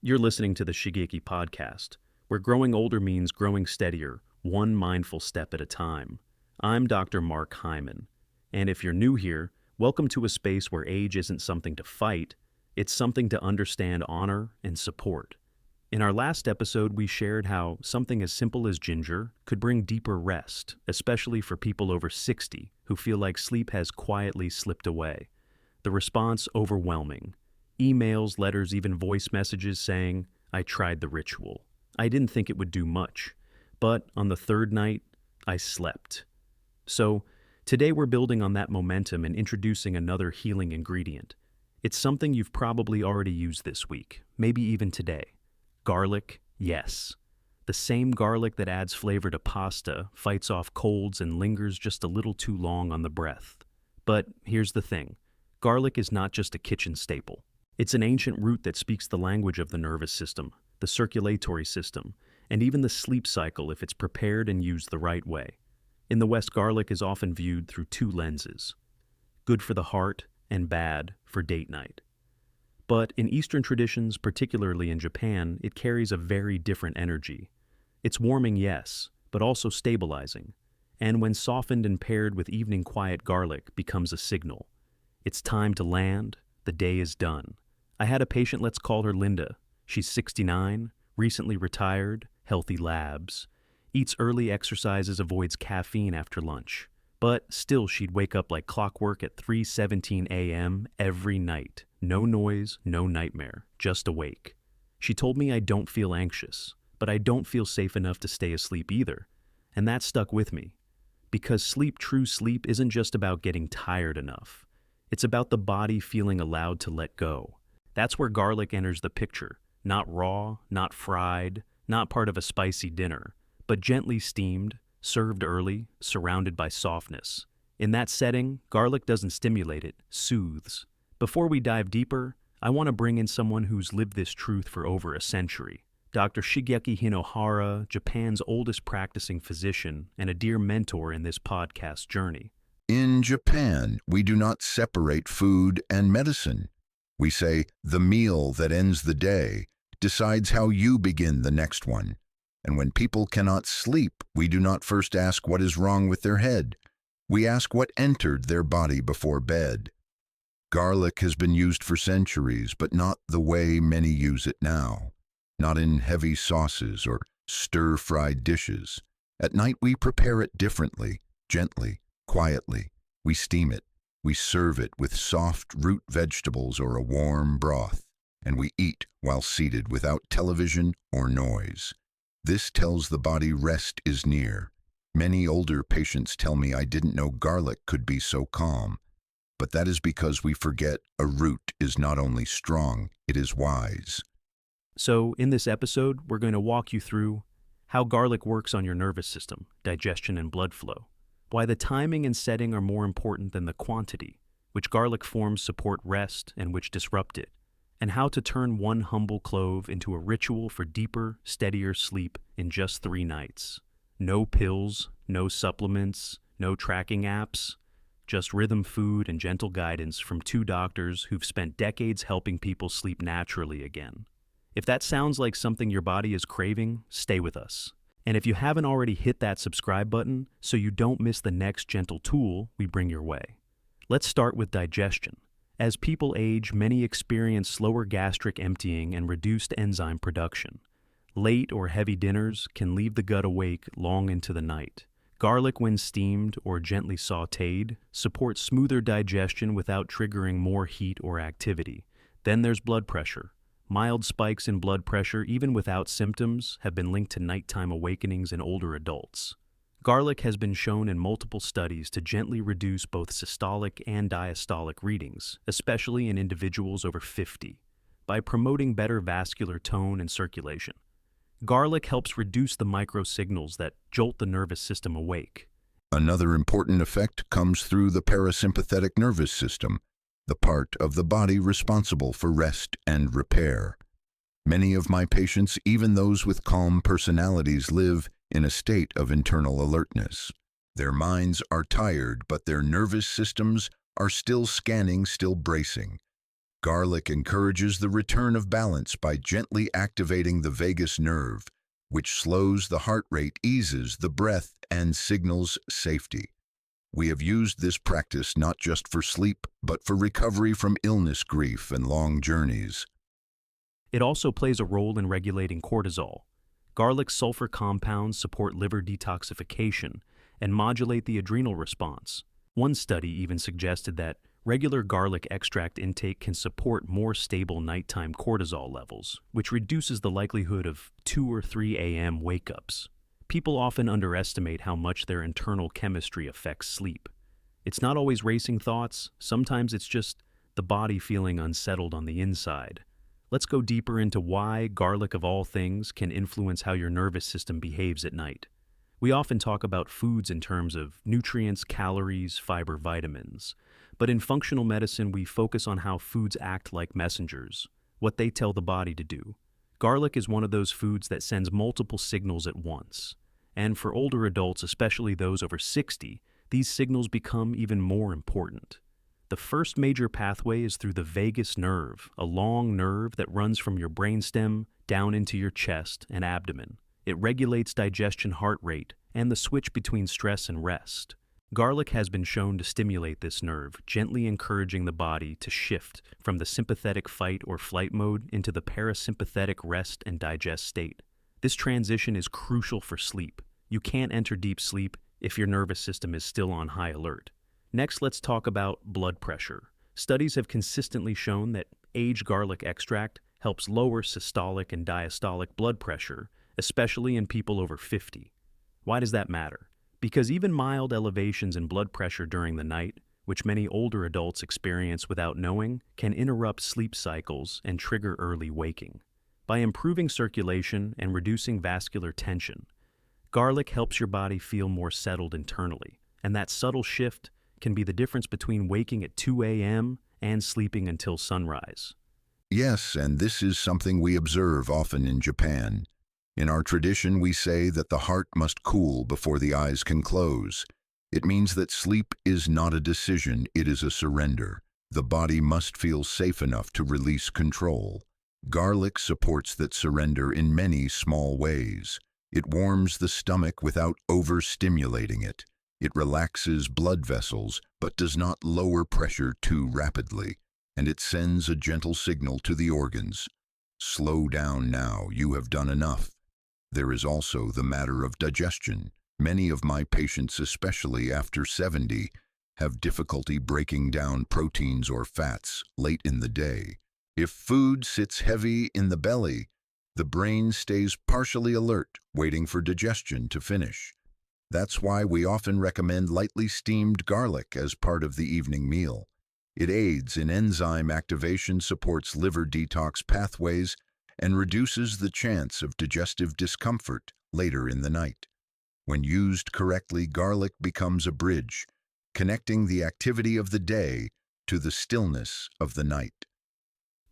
You're listening to the Shigeaki podcast, where growing older means growing steadier, one mindful step at a time. I'm Dr. Mark Hyman, and if you're new here, welcome to a space where age isn't something to fight, it's something to understand, honor, and support. In our last episode, we shared how something as simple as ginger could bring deeper rest, especially for people over 60 who feel like sleep has quietly slipped away. The response overwhelming. Emails, letters, even voice messages saying, "I tried the ritual. I didn't think it would do much, but on the third night, I slept." So, today we're building on that momentum and introducing another healing ingredient. It's something you've probably already used this week, maybe even today. Garlic, yes. The same garlic that adds flavor to pasta, fights off colds, and lingers just a little too long on the breath. But here's the thing. Garlic is not just a kitchen staple. It's an ancient root that speaks the language of the nervous system, the circulatory system, and even the sleep cycle if it's prepared and used the right way. In the West, garlic is often viewed through two lenses: good for the heart and bad for date night. But in Eastern traditions, particularly in Japan, it carries a very different energy. It's warming, yes, but also stabilizing, and when softened and paired with evening quiet, garlic becomes a signal. It's time to land, the day is done. I had a patient, let's call her Linda. She's 69, recently retired, healthy labs, eats early, exercises, avoids caffeine after lunch. But still, she'd wake up like clockwork at 3:17 a.m. every night. No noise, no nightmare, just awake. She told me, "I don't feel anxious, but I don't feel safe enough to stay asleep either." And that stuck with me. Because sleep, true sleep, isn't just about getting tired enough. It's about the body feeling allowed to let go. That's where garlic enters the picture. Not raw, not fried, not part of a spicy dinner, but gently steamed, served early, surrounded by softness. In that setting, garlic doesn't stimulate, it soothes. Before we dive deeper, I want to bring in someone who's lived this truth for over a century. Dr. Shigeaki Hinohara, Japan's oldest practicing physician and a dear mentor in this podcast journey. In Japan, we do not separate food and medicine. We say, the meal that ends the day decides how you begin the next one. And when people cannot sleep, we do not first ask what is wrong with their head. We ask what entered their body before bed. Garlic has been used for centuries, but not the way many use it now. Not in heavy sauces or stir-fried dishes. At night, we prepare it differently, gently, quietly. We steam it. We serve it with soft root vegetables or a warm broth, and we eat while seated without television or noise. This tells the body rest is near. Many older patients tell me, "I didn't know garlic could be so calm." But that is because we forget a root is not only strong, it is wise. So, in this episode, we're going to walk you through how garlic works on your nervous system, digestion, and blood flow. Why the timing and setting are more important than the quantity, which garlic forms support rest and which disrupt it, and how to turn one humble clove into a ritual for deeper, steadier sleep in just 3 nights. No pills, no supplements, no tracking apps, just rhythm food and gentle guidance from 2 doctors who've spent decades helping people sleep naturally again. If that sounds like something your body is craving, stay with us. And if you haven't already, hit that subscribe button so you don't miss the next gentle tool we bring your way. Let's start with digestion. As people age, many experience slower gastric emptying and reduced enzyme production. Late or heavy dinners can leave the gut awake long into the night. Garlic, when steamed or gently sautéed, supports smoother digestion without triggering more heat or activity. Then there's blood pressure. Mild spikes in blood pressure, even without symptoms, have been linked to nighttime awakenings in older adults. Garlic has been shown in multiple studies to gently reduce both systolic and diastolic readings, especially in individuals over 50, by promoting better vascular tone and circulation. Garlic helps reduce the microsignals that jolt the nervous system awake. Another important effect comes through the parasympathetic nervous system, the part of the body responsible for rest and repair. Many of my patients, even those with calm personalities, live in a state of internal alertness. Their minds are tired, but their nervous systems are still scanning, still bracing. Garlic encourages the return of balance by gently activating the vagus nerve, which slows the heart rate, eases the breath, and signals safety. We have used this practice not just for sleep, but for recovery from illness, grief, and long journeys. It also plays a role in regulating cortisol. Garlic sulfur compounds support liver detoxification and modulate the adrenal response. One study even suggested that regular garlic extract intake can support more stable nighttime cortisol levels, which reduces the likelihood of 2 or 3 a.m. wake-ups. People often underestimate how much their internal chemistry affects sleep. It's not always racing thoughts, sometimes it's just the body feeling unsettled on the inside. Let's go deeper into why garlic, of all things, can influence how your nervous system behaves at night. We often talk about foods in terms of nutrients, calories, fiber, vitamins. But in functional medicine, we focus on how foods act like messengers, what they tell the body to do. Garlic is one of those foods that sends multiple signals at once. And for older adults, especially those over 60, these signals become even more important. The first major pathway is through the vagus nerve, a long nerve that runs from your brainstem down into your chest and abdomen. It regulates digestion, heart rate, and the switch between stress and rest. Garlic has been shown to stimulate this nerve, gently encouraging the body to shift from the sympathetic fight or flight mode into the parasympathetic rest and digest state. This transition is crucial for sleep. You can't enter deep sleep if your nervous system is still on high alert. Next, let's talk about blood pressure. Studies have consistently shown that aged garlic extract helps lower systolic and diastolic blood pressure, especially in people over 50. Why does that matter? Because even mild elevations in blood pressure during the night, which many older adults experience without knowing, can interrupt sleep cycles and trigger early waking. By improving circulation and reducing vascular tension, garlic helps your body feel more settled internally, and that subtle shift can be the difference between waking at 2 a.m. and sleeping until sunrise. Yes, and this is something we observe often in Japan. In our tradition, we say that the heart must cool before the eyes can close. It means that sleep is not a decision, it is a surrender. The body must feel safe enough to release control. Garlic supports that surrender in many small ways. It warms the stomach without overstimulating it. It relaxes blood vessels, but does not lower pressure too rapidly. And it sends a gentle signal to the organs. Slow down now, you have done enough. There is also the matter of digestion. Many of my patients, especially after 70, have difficulty breaking down proteins or fats late in the day. If food sits heavy in the belly, the brain stays partially alert, waiting for digestion to finish. That's why we often recommend lightly steamed garlic as part of the evening meal. It aids in enzyme activation, supports liver detox pathways, and reduces the chance of digestive discomfort later in the night. When used correctly, garlic becomes a bridge, connecting the activity of the day to the stillness of the night.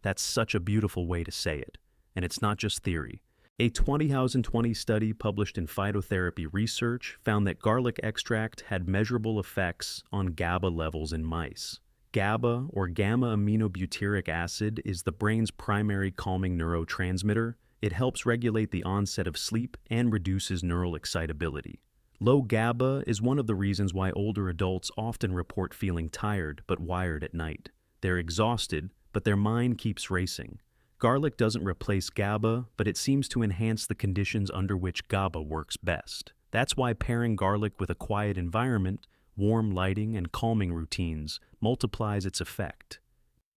That's such a beautiful way to say it, and it's not just theory. A 2020 study published in Phytotherapy Research found that garlic extract had measurable effects on GABA levels in mice. GABA, or gamma-aminobutyric acid, is the brain's primary calming neurotransmitter. It helps regulate the onset of sleep and reduces neural excitability. Low GABA is one of the reasons why older adults often report feeling tired but wired at night. They're exhausted, but their mind keeps racing. Garlic doesn't replace GABA, but it seems to enhance the conditions under which GABA works best. That's why pairing garlic with a quiet environment, warm lighting, and calming routines multiplies its effect.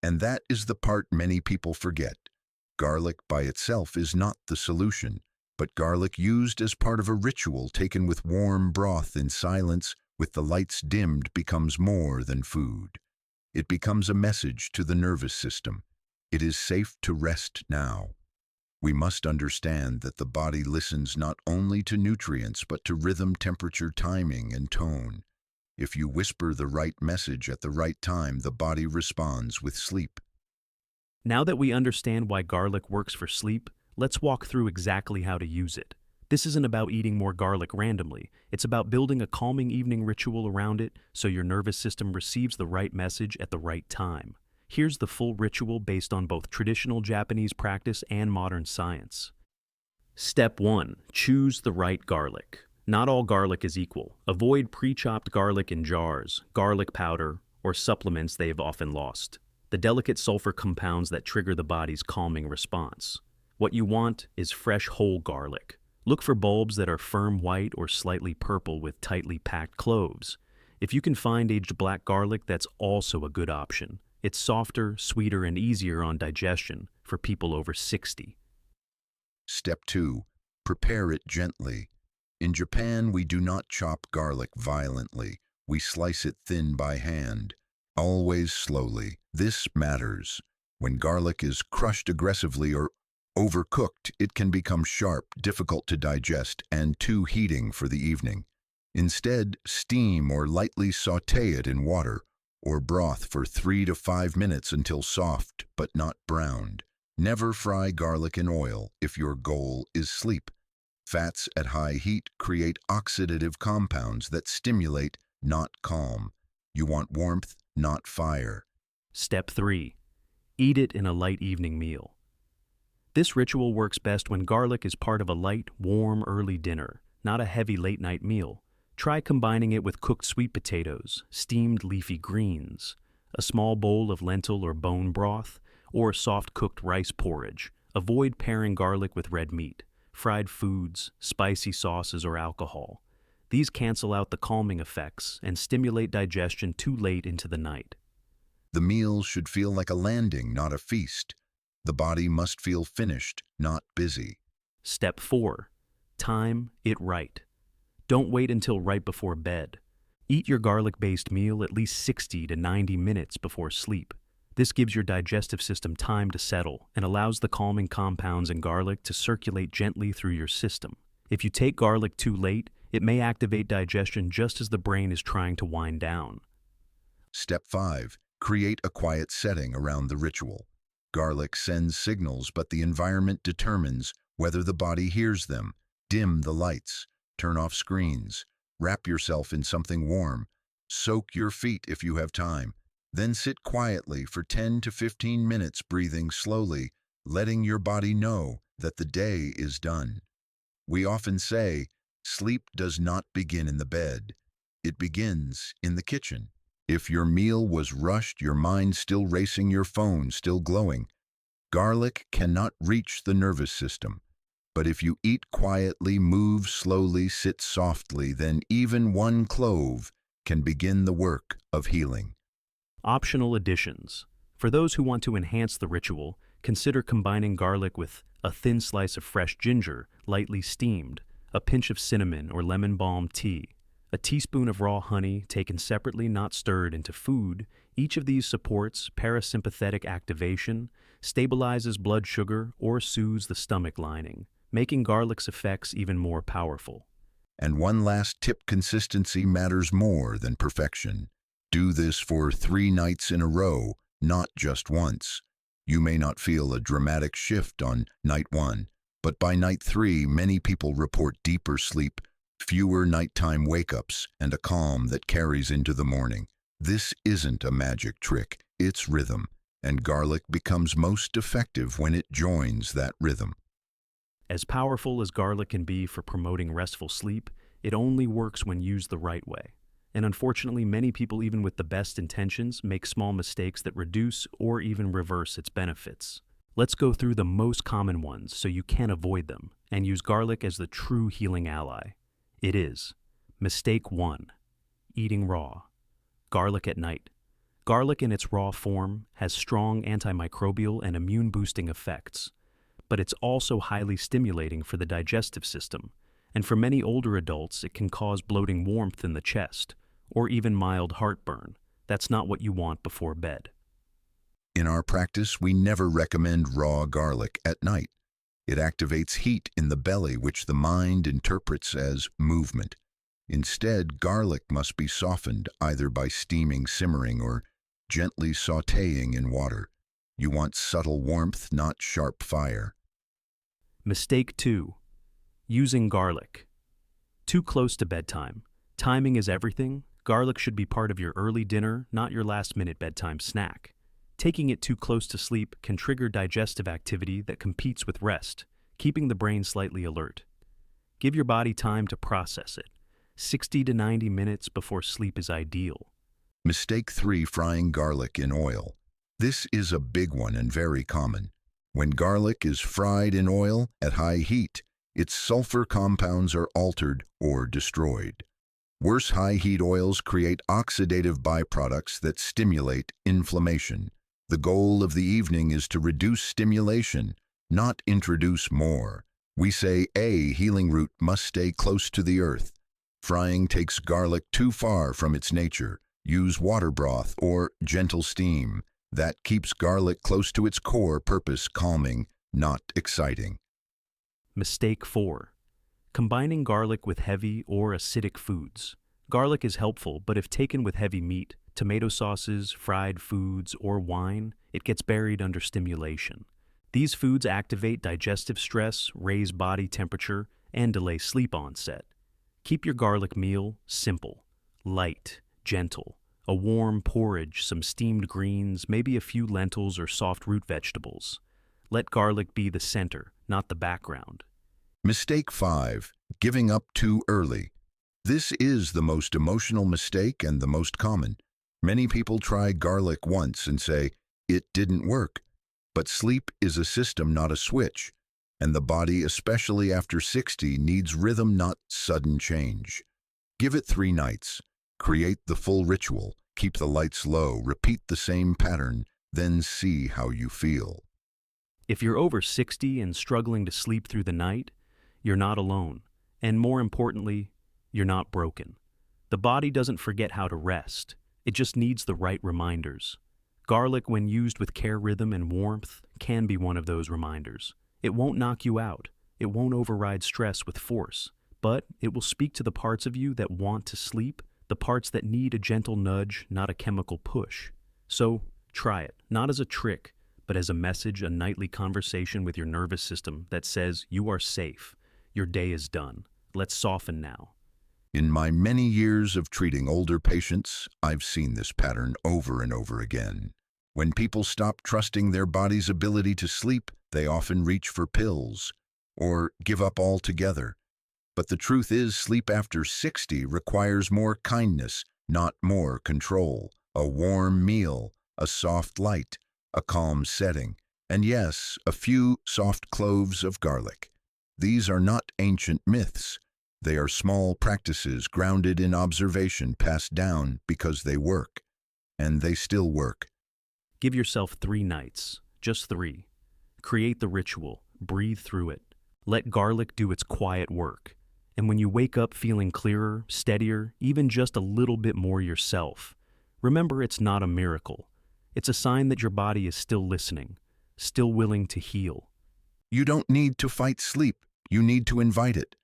And that is the part many people forget. Garlic by itself is not the solution, but garlic used as part of a ritual taken with warm broth in silence, with the lights dimmed, becomes more than food. It becomes a message to the nervous system. It is safe to rest now. We must understand that the body listens not only to nutrients, but to rhythm, temperature, timing, and tone. If you whisper the right message at the right time, the body responds with sleep. Now that we understand why garlic works for sleep, let's walk through exactly how to use it. This isn't about eating more garlic randomly. It's about building a calming evening ritual around it so your nervous system receives the right message at the right time. Here's the full ritual based on both traditional Japanese practice and modern science. Step 1. Choose the right garlic. Not all garlic is equal. Avoid pre-chopped garlic in jars, garlic powder, or supplements they've often lost. The delicate sulfur compounds that trigger the body's calming response. What you want is fresh whole garlic. Look for bulbs that are firm white or slightly purple with tightly packed cloves. If you can find aged black garlic, that's also a good option. It's softer, sweeter, and easier on digestion for people over 60. Step 2. Prepare it gently. In Japan, we do not chop garlic violently. We slice it thin by hand, always slowly. This matters. When garlic is crushed aggressively or overcooked, it can become sharp, difficult to digest, and too heating for the evening. Instead, steam or lightly sauté it in water or broth for 3 to 5 minutes until soft but not browned. Never fry garlic in oil if your goal is sleep. Fats at high heat create oxidative compounds that stimulate, not calm. You want warmth, not fire. Step 3. Eat it in a light evening meal. This ritual works best when garlic is part of a light, warm, early dinner, not a heavy late-night meal. Try combining it with cooked sweet potatoes, steamed leafy greens, a small bowl of lentil or bone broth, or soft-cooked rice porridge. Avoid pairing garlic with red meat, fried foods, spicy sauces, or alcohol. These cancel out the calming effects and stimulate digestion too late into the night. The meal should feel like a landing, not a feast. The body must feel finished, not busy. Step 4. Time it right. Don't wait until right before bed. Eat your garlic-based meal at least 60 to 90 minutes before sleep. This gives your digestive system time to settle and allows the calming compounds in garlic to circulate gently through your system. If you take garlic too late, it may activate digestion just as the brain is trying to wind down. Step 5. Create a quiet setting around the ritual. Garlic sends signals, but the environment determines whether the body hears them. Dim the lights. Turn off screens. Wrap yourself in something warm. Soak your feet if you have time. Then sit quietly for 10 to 15 minutes, breathing slowly, letting your body know that the day is done. We often say, sleep does not begin in the bed. It begins in the kitchen. If your meal was rushed, your mind still racing, your phone still glowing, garlic cannot reach the nervous system. But if you eat quietly, move slowly, sit softly, then even one clove can begin the work of healing. Optional additions. For those who want to enhance the ritual, consider combining garlic with a thin slice of fresh ginger, lightly steamed, a pinch of cinnamon or lemon balm tea, a teaspoon of raw honey taken separately, not stirred into food. Each of these supports parasympathetic activation, stabilizes blood sugar, or soothes the stomach lining, making garlic's effects even more powerful. And one last tip: consistency matters more than perfection. Do this for 3 nights in a row, not just once. You may not feel a dramatic shift on night 1, but by night 3, many people report deeper sleep, fewer nighttime wake-ups, and a calm that carries into the morning. This isn't a magic trick, it's rhythm, and garlic becomes most effective when it joins that rhythm. As powerful as garlic can be for promoting restful sleep, it only works when used the right way. And unfortunately, many people, even with the best intentions, make small mistakes that reduce or even reverse its benefits. Let's go through the most common ones so you can avoid them and use garlic as the true healing ally. It is: mistake 1, eating raw. Garlic at night. Garlic in its raw form has strong antimicrobial and immune-boosting effects, but it's also highly stimulating for the digestive system, and for many older adults it can cause bloating, warmth in the chest, or even mild heartburn. That's not what you want before bed. In our practice, we never recommend raw garlic at night. It activates heat in the belly, which the mind interprets as movement. Instead, garlic must be softened either by steaming, simmering, or gently sautéing in water. You want subtle warmth, not sharp fire. Mistake 2, using garlic too close to bedtime. Timing is everything. Garlic should be part of your early dinner, not your last-minute bedtime snack. Taking it too close to sleep can trigger digestive activity that competes with rest, keeping the brain slightly alert. Give your body time to process it. 60 to 90 minutes before sleep is ideal. Mistake 3, frying garlic in oil. This is a big one and very common. When garlic is fried in oil at high heat, its sulfur compounds are altered or destroyed. Worse, high heat oils create oxidative byproducts that stimulate inflammation. The goal of the evening is to reduce stimulation, not introduce more. We say a healing root must stay close to the earth. Frying takes garlic too far from its nature. Use water broth or gentle steam. That keeps garlic close to its core purpose, calming, not exciting. Mistake 4. Combining garlic with heavy or acidic foods. Garlic is helpful, but if taken with heavy meat, tomato sauces, fried foods, or wine, it gets buried under stimulation. These foods activate digestive stress, raise body temperature, and delay sleep onset. Keep your garlic meal simple, light, gentle. A warm porridge, some steamed greens, maybe a few lentils or soft root vegetables. Let garlic be the center, not the background. Mistake 5, giving up too early. This is the most emotional mistake and the most common. Many people try garlic once and say, it didn't work. But sleep is a system, not a switch. And the body, especially after 60, needs rhythm, not sudden change. Give it 3 nights. Create the full ritual. Keep the lights low. Repeat the same pattern. Then see how you feel. If you're over 60 and struggling to sleep through the night, you're not alone. And more importantly, you're not broken. The body doesn't forget how to rest. It just needs the right reminders. Garlic, when used with care, rhythm, and warmth, can be one of those reminders. It won't knock you out. It won't override stress with force. But it will speak to the parts of you that want to sleep, the parts that need a gentle nudge, not a chemical push. So, try it, not as a trick, but as a message, a nightly conversation with your nervous system that says you are safe. Your day is done. Let's soften now. In my many years of treating older patients, I've seen this pattern over and over again. When people stop trusting their body's ability to sleep, they often reach for pills or give up altogether. But the truth is, sleep after 60 requires more kindness, not more control. A warm meal, a soft light, a calm setting, and yes, a few soft cloves of garlic. These are not ancient myths. They are small practices grounded in observation, passed down because they work. And they still work. Give yourself 3 nights, just 3. Create the ritual, breathe through it. Let garlic do its quiet work. And when you wake up feeling clearer, steadier, even just a little bit more yourself, remember it's not a miracle. It's a sign that your body is still listening, still willing to heal. You don't need to fight sleep. You need to invite it.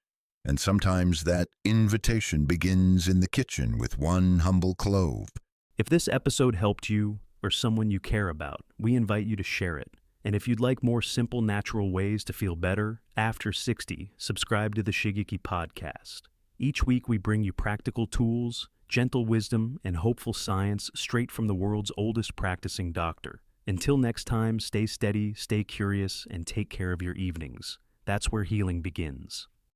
And sometimes that invitation begins in the kitchen with one humble clove. If this episode helped you or someone you care about, we invite you to share it. And if you'd like more simple, natural ways to feel better after 60, subscribe to the Shigeaki podcast. Each week we bring you practical tools, gentle wisdom, and hopeful science straight from the world's oldest practicing doctor. Until next time, stay steady, stay curious, and take care of your evenings. That's where healing begins.